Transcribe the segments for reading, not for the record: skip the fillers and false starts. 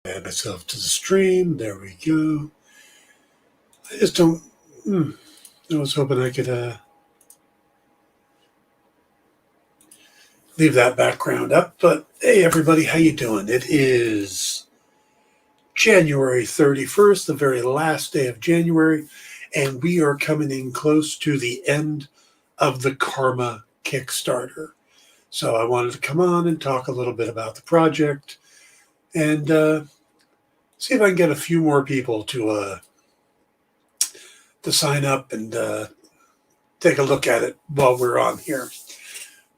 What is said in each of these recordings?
Add myself to the stream. There we go. I just don't. I was hoping I could leave that background up. But hey, everybody, how you doing? It is January 31st, the very last day of January, and we are coming in close to the end of the Karma Kickstarter. So I wanted to come on and talk a little bit about the project and see if I can get a few more people to sign up and take a look at it while we're on here.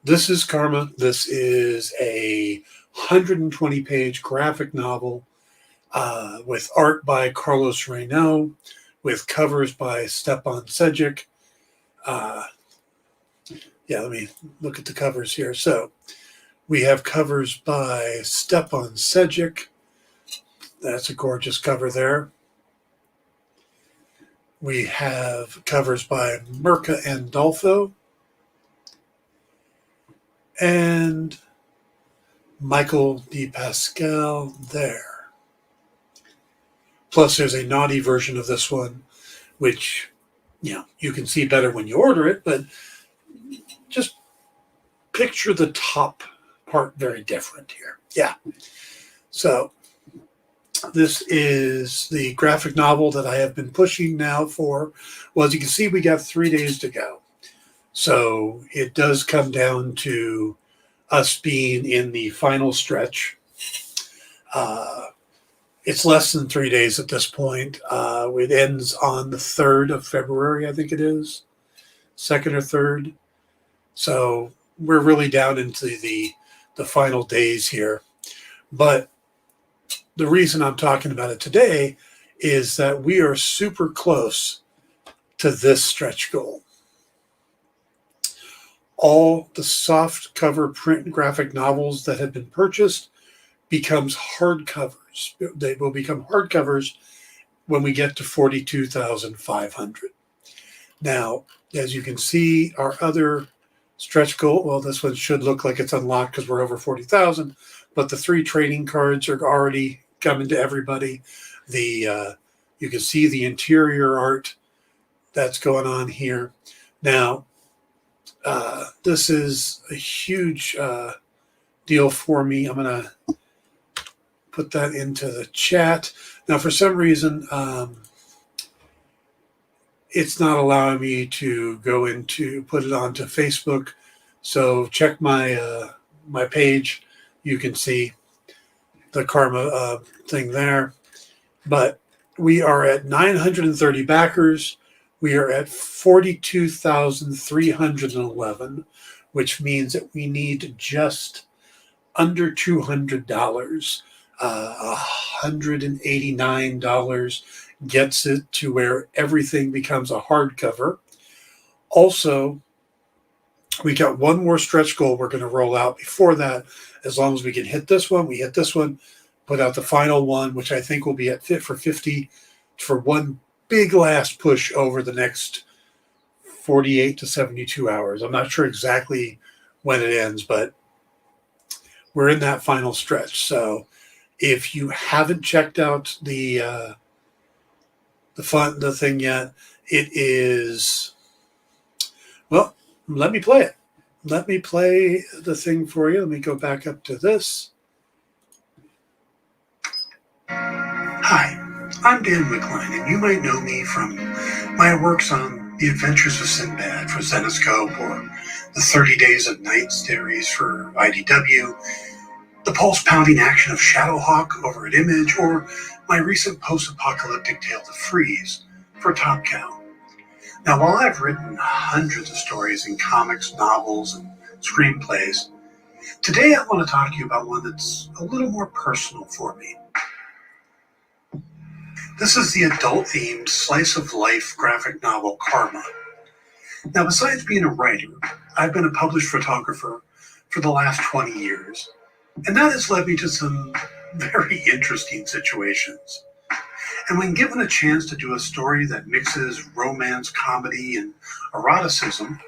This is Karma. This is a 120-page graphic novel with art by Carlos Reynal, with covers by Stepan Sejic. Let me look at the covers here. So we have covers by Stepan Sejic. That's a gorgeous cover there. We have covers by Mirka Andolfo and Michael Di Pascal there. Plus, there's a naughty version of this one, which, you can see better when you order it, but just picture the top part very different here. Yeah. So this is the graphic novel that I have been pushing now for, well, as you can see, we got 3 days to go. So it does come down to us being in the final stretch. It's less than 3 days at this point. It ends on the 3rd of February, I think it is, 2nd or 3rd. So we're really down into the final days here. But the reason I'm talking about it today is that we are super close to this stretch goal. All the soft cover print and graphic novels that have been purchased becomes hardcovers. They will become hardcovers when we get to 42,500. Now, as you can see, our other stretch goal, well, this one should look like it's unlocked because we're over 40,000, but the 3 trading cards are already coming to everybody. You can see the interior art that's going on here. Now, this is a huge deal for me. I'm going to put that into the chat. Now, for some reason, it's not allowing me to go into put it onto Facebook. So check my my page. You can see the Karma thing there. But we are at 930 backers. We are at 42,311, which means that we need just under $200. $189 gets it to where everything becomes a hardcover. Also, we got one more stretch goal we're going to roll out before that. As long as we can hit this one, we hit this one, put out the final one, which I think will be at Fit for 50 for one big last push over the next 48 to 72 hours. I'm not sure exactly when it ends, but we're in that final stretch. So if you haven't checked out the thing yet, it is, well, let me play it. Let me play the thing for you. Let me go back up to this. Hi, I'm Dan Wickline, and you might know me from my works on The Adventures of Sinbad for Zenescope, or the 30 Days of Night series for IDW, the pulse-pounding action of Shadowhawk over at Image, or my recent post-apocalyptic tale The Freeze for Top Cow. Now, while I've written hundreds of stories in comics, novels, and screenplays, today I want to talk to you about one that's a little more personal for me. This is the adult-themed slice-of-life graphic novel Karma. Now, besides being a writer, I've been a published photographer for the last 20 years, and that has led me to some very interesting situations. And when given a chance to do a story that mixes romance, comedy, and eroticism,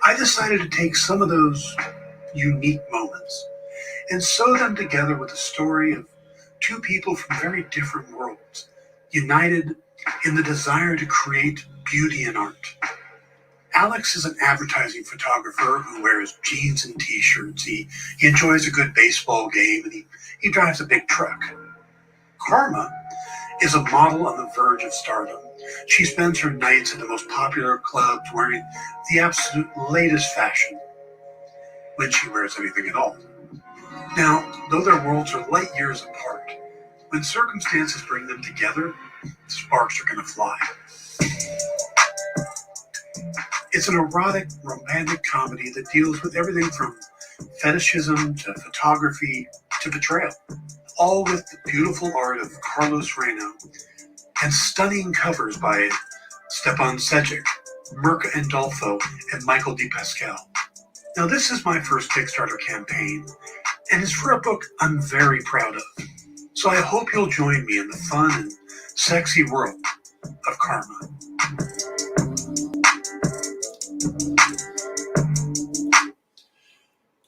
I decided to take some of those unique moments and sew them together with the story of two people from very different worlds, united in the desire to create beauty in art. Alex is an advertising photographer who wears jeans and t-shirts. He enjoys a good baseball game, and he drives a big truck. Karma is a model on the verge of stardom. She spends her nights at the most popular clubs wearing the absolute latest fashion, when she wears anything at all. Now, though their worlds are light years apart, when circumstances bring them together, sparks are going to fly. It's an erotic, romantic comedy that deals with everything from fetishism to photography to betrayal, all with the beautiful art of Carlos Reno and stunning covers by Stepan Sejic, Mirka Andolfo, and Michael Di Pasquale. Now, this is my first Kickstarter campaign, and it's for a book I'm very proud of. So I hope you'll join me in the fun and sexy world of Karma.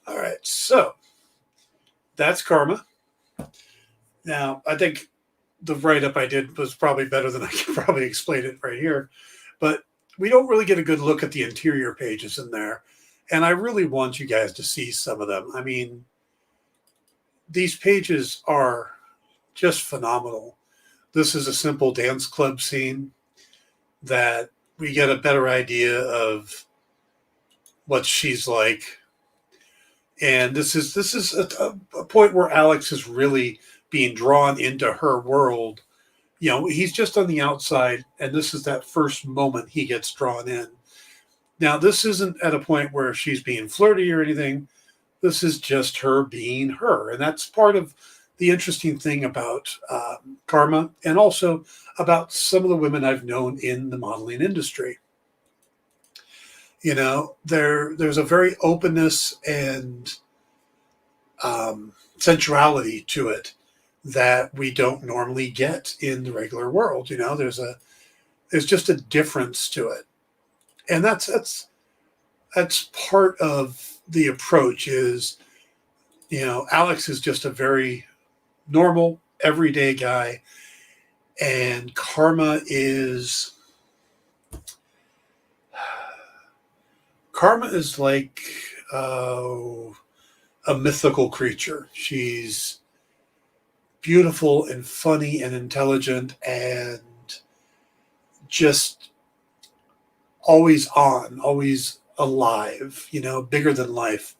All right, so that's Karma. Now, I think the write-up I did was probably better than I can probably explain it right here, but we don't really get a good look at the interior pages in there, and I really want you guys to see some of them. I mean, these pages are just phenomenal. This is a simple dance club scene that we get a better idea of what she's like. And this is a point where Alex is really being drawn into her world. You know, he's just on the outside, and this is that first moment he gets drawn in. Now, this isn't at a point where she's being flirty or anything. This is just her being her. And that's part of the interesting thing about Karma, and also about some of the women I've known in the modeling industry. You know, there's a very openness and sensuality to it that we don't normally get in the regular world. You know, there's just a difference to it, and that's part of the approach. Is, you know, Alex is just a very normal, everyday guy, and Karma is like a mythical creature. She's beautiful and funny and intelligent and just always on, always alive, you know, bigger than life.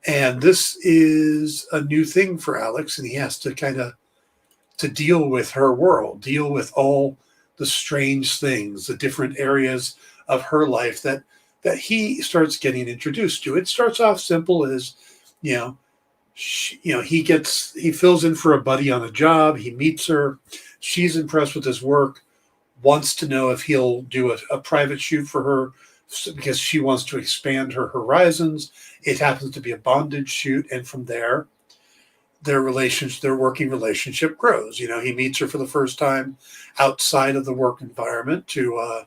And this is a new thing for Alex, and he has to kind of to deal with her world, deal with all the strange things, the different areas of her life that he starts getting introduced to. It starts off simple as, you know, he fills in for a buddy on a job. He meets her. She's impressed with his work, wants to know if he'll do a private shoot for her because she wants to expand her horizons. It happens to be a bondage shoot, and from there, their working relationship grows. You know, he meets her for the first time outside of the work environment to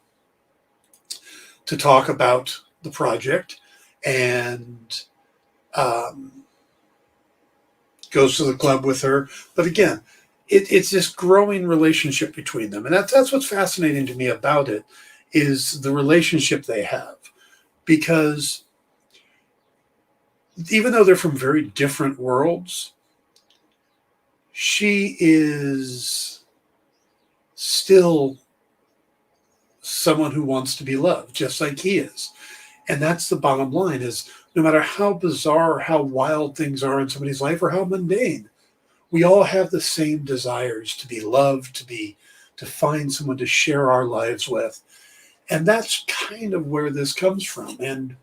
talk about the project, and goes to the club with her. But again, it's this growing relationship between them, and that's what's fascinating to me about it, is the relationship they have, because even though they're from very different worlds, she is still someone who wants to be loved, just like he is. And that's the bottom line, is no matter how bizarre or how wild things are in somebody's life or how mundane, we all have the same desires to be loved, to find someone to share our lives with. And that's kind of where this comes from. And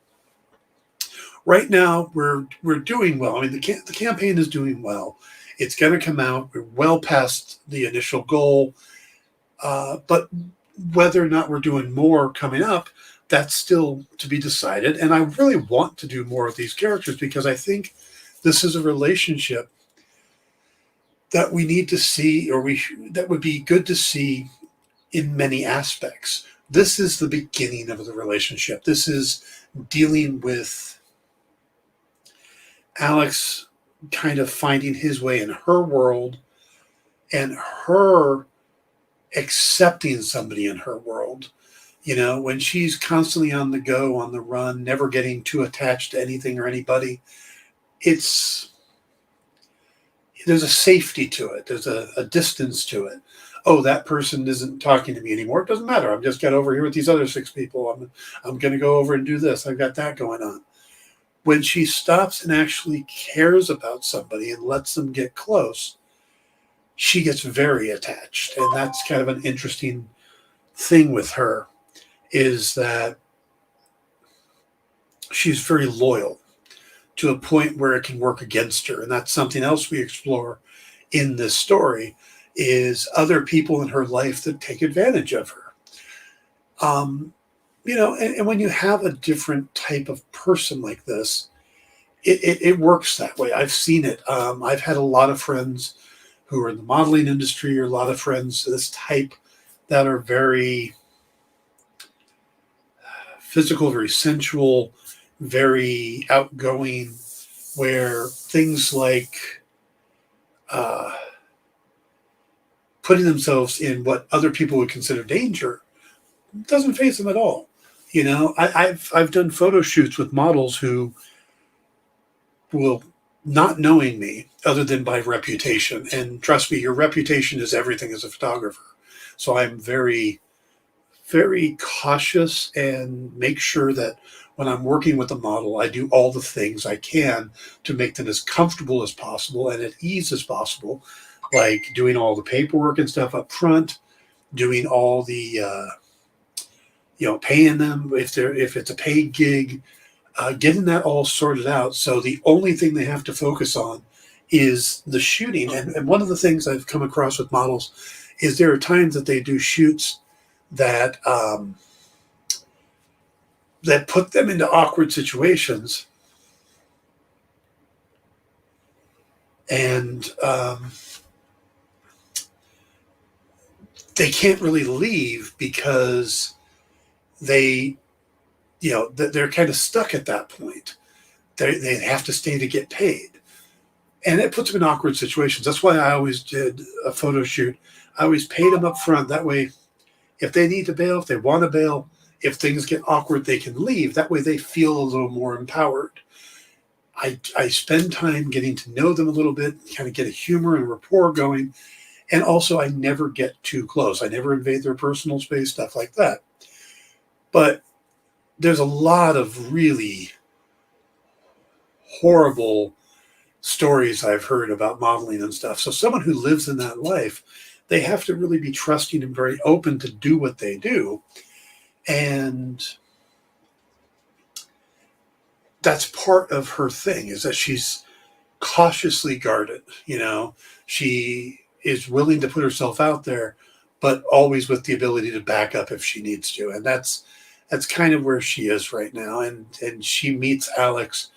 right now we're doing well. I mean, the campaign is doing well. It's going to come out. We're well past the initial goal. But whether or not we're doing more coming up, that's still to be decided. And I really want to do more of these characters because I think this is a relationship that we need to see, that would be good to see in many aspects. This is the beginning of the relationship. This is dealing with Alex kind of finding his way in her world and her accepting somebody in her world. When she's constantly on the go, on the run, never getting too attached to anything or anybody, it's there's a safety to it. There's a distance to it. Oh, that person isn't talking to me anymore. It doesn't matter. I've just got over here with these other six people. I'm going to go over and do this. I've got that going on. When she stops and actually cares about somebody and lets them get close, she gets very attached. And that's kind of an interesting thing with her, is that she's very loyal to a point where it can work against her. And that's something else we explore in this story, is other people in her life that take advantage of her. And when you have a different type of person like this, it works that way. I've seen it. I've had a lot of friends who are in the modeling industry, or a lot of friends of this type that are very physical, very sensual, very outgoing, where things like putting themselves in what other people would consider danger doesn't faze them at all. I've done photo shoots with models who will, not knowing me other than by reputation, and trust me, your reputation is everything as a photographer. So I'm very, very cautious and make sure that when I'm working with a model, I do all the things I can to make them as comfortable as possible and at ease as possible, like doing all the paperwork and stuff up front, doing all the paying them if it's a paid gig, getting that all sorted out. So the only thing they have to focus on is the shooting. And one of the things I've come across with models is there are times that they do shoots that that put them into awkward situations, and they can't really leave because they're kind of stuck at that point. They have to stay to get paid, and it puts them in awkward situations. That's why I always did a photo shoot. I always paid them up front. That way, if they need to bail, if they want to bail, if things get awkward, they can leave. That way they feel a little more empowered. I spend time getting to know them a little bit, kind of get a humor and rapport going. And also, I never get too close. I never invade their personal space, stuff like that. But there's a lot of really horrible stories I've heard about modeling and stuff. So someone who lives in that life, they have to really be trusting and very open to do what they do. And that's part of her thing, is that she's cautiously guarded. She is willing to put herself out there, but always with the ability to back up if she needs to. And that's kind of where she is right now. And she meets Alex,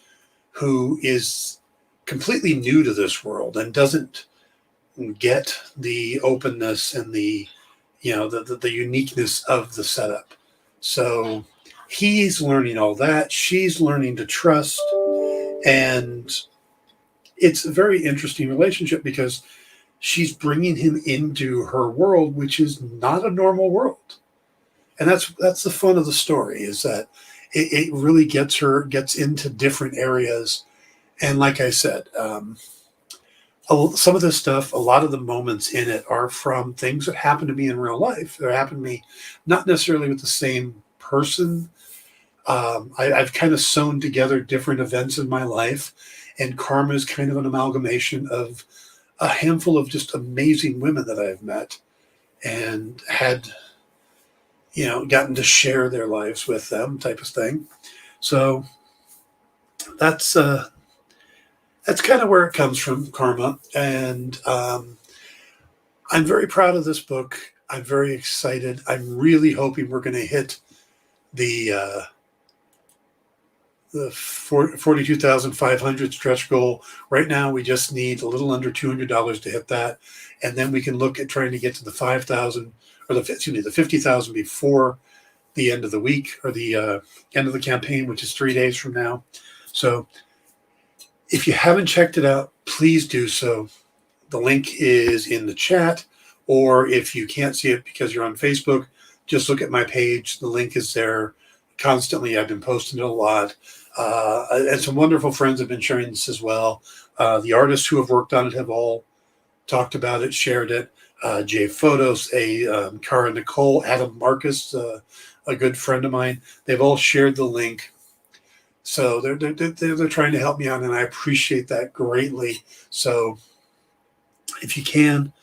who is completely new to this world and doesn't get the openness and the uniqueness of the setup. So he's learning all that. She's learning to trust. And it's a very interesting relationship because she's bringing him into her world, which is not a normal world. And that's the fun of the story, is that it really gets into different areas. And like I said, some of this stuff, a lot of the moments in it are from things that happen to me in real life. They happen to me not necessarily with the same person. I've kind of sewn together different events in my life, and Karma is kind of an amalgamation of a handful of just amazing women that I've met and had, gotten to share their lives with them, type of thing. So that's kind of where it comes from, Karma. And I'm very proud of this book. I'm very excited. I'm really hoping we're going to hit the 42,500 stretch goal. Right now, we just need a little under $200 to hit that, and then we can look at trying to get to the 5,000 or the 50,000 before the end of the week, or the end of the campaign, which is 3 days from now. So, if you haven't checked it out, please do so. The link is in the chat, or if you can't see it because you're on Facebook, just look at my page. The link is there constantly. I've been posting it a lot. And some wonderful friends have been sharing this as well. The artists who have worked on it have all talked about it, shared it. Jay Photos, Cara Nicole, Adam Marcus, a good friend of mine. They've all shared the link. So they're trying to help me out, and I appreciate that greatly. So if you can,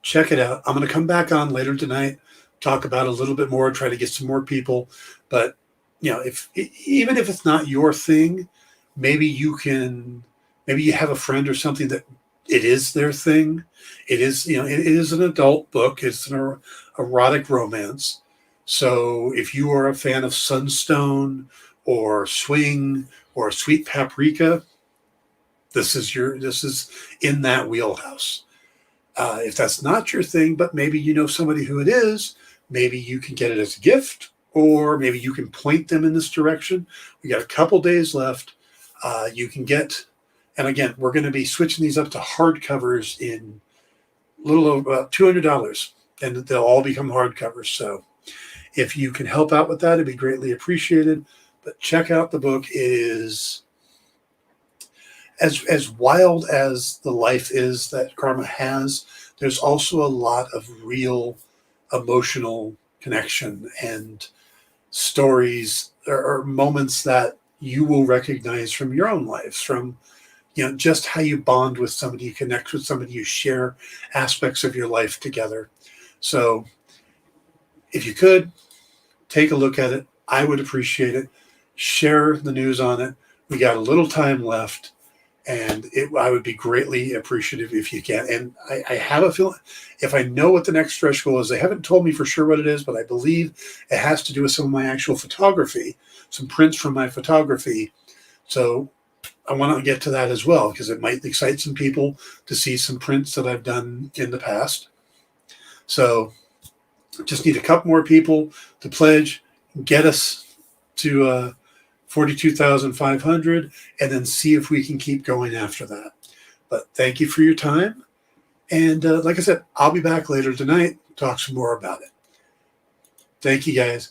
check it out. I'm going to come back on later tonight, talk about it a little bit more, try to get some more people. But even if it's not your thing, maybe you have a friend or something that it is their thing. It is, it is an adult book. It's an erotic romance. So if you are a fan of Sunstone or Swing or Sweet Paprika, this is in that wheelhouse. If that's not your thing, but maybe you know somebody who it is, maybe you can get it as a gift, or maybe you can point them in this direction. We got a couple days left. You can get, and again, we're going to be switching these up to hardcovers in a little over about $200, and they'll all become hardcovers. So if you can help out with that, it'd be greatly appreciated. But check out the book. It is as wild as the life is that Karma has. There's also a lot of real emotional connection and stories or moments that you will recognize from your own lives, from just how you bond with somebody, you connect with somebody, you share aspects of your life together. So if you could take a look at it, I would appreciate it. Share the news on it. We got a little time left, and I would be greatly appreciative if you can. And I have a feeling, if I know what the next stretch goal is, they haven't told me for sure what it is, but I believe it has to do with some of my actual photography, some prints from my photography. So I want to get to that as well, because it might excite some people to see some prints that I've done in the past. So just need a couple more people to pledge, get us to 42,500, and then see if we can keep going after that. But thank you for your time. And like I said, I'll be back later tonight to talk some more about it. Thank you, guys.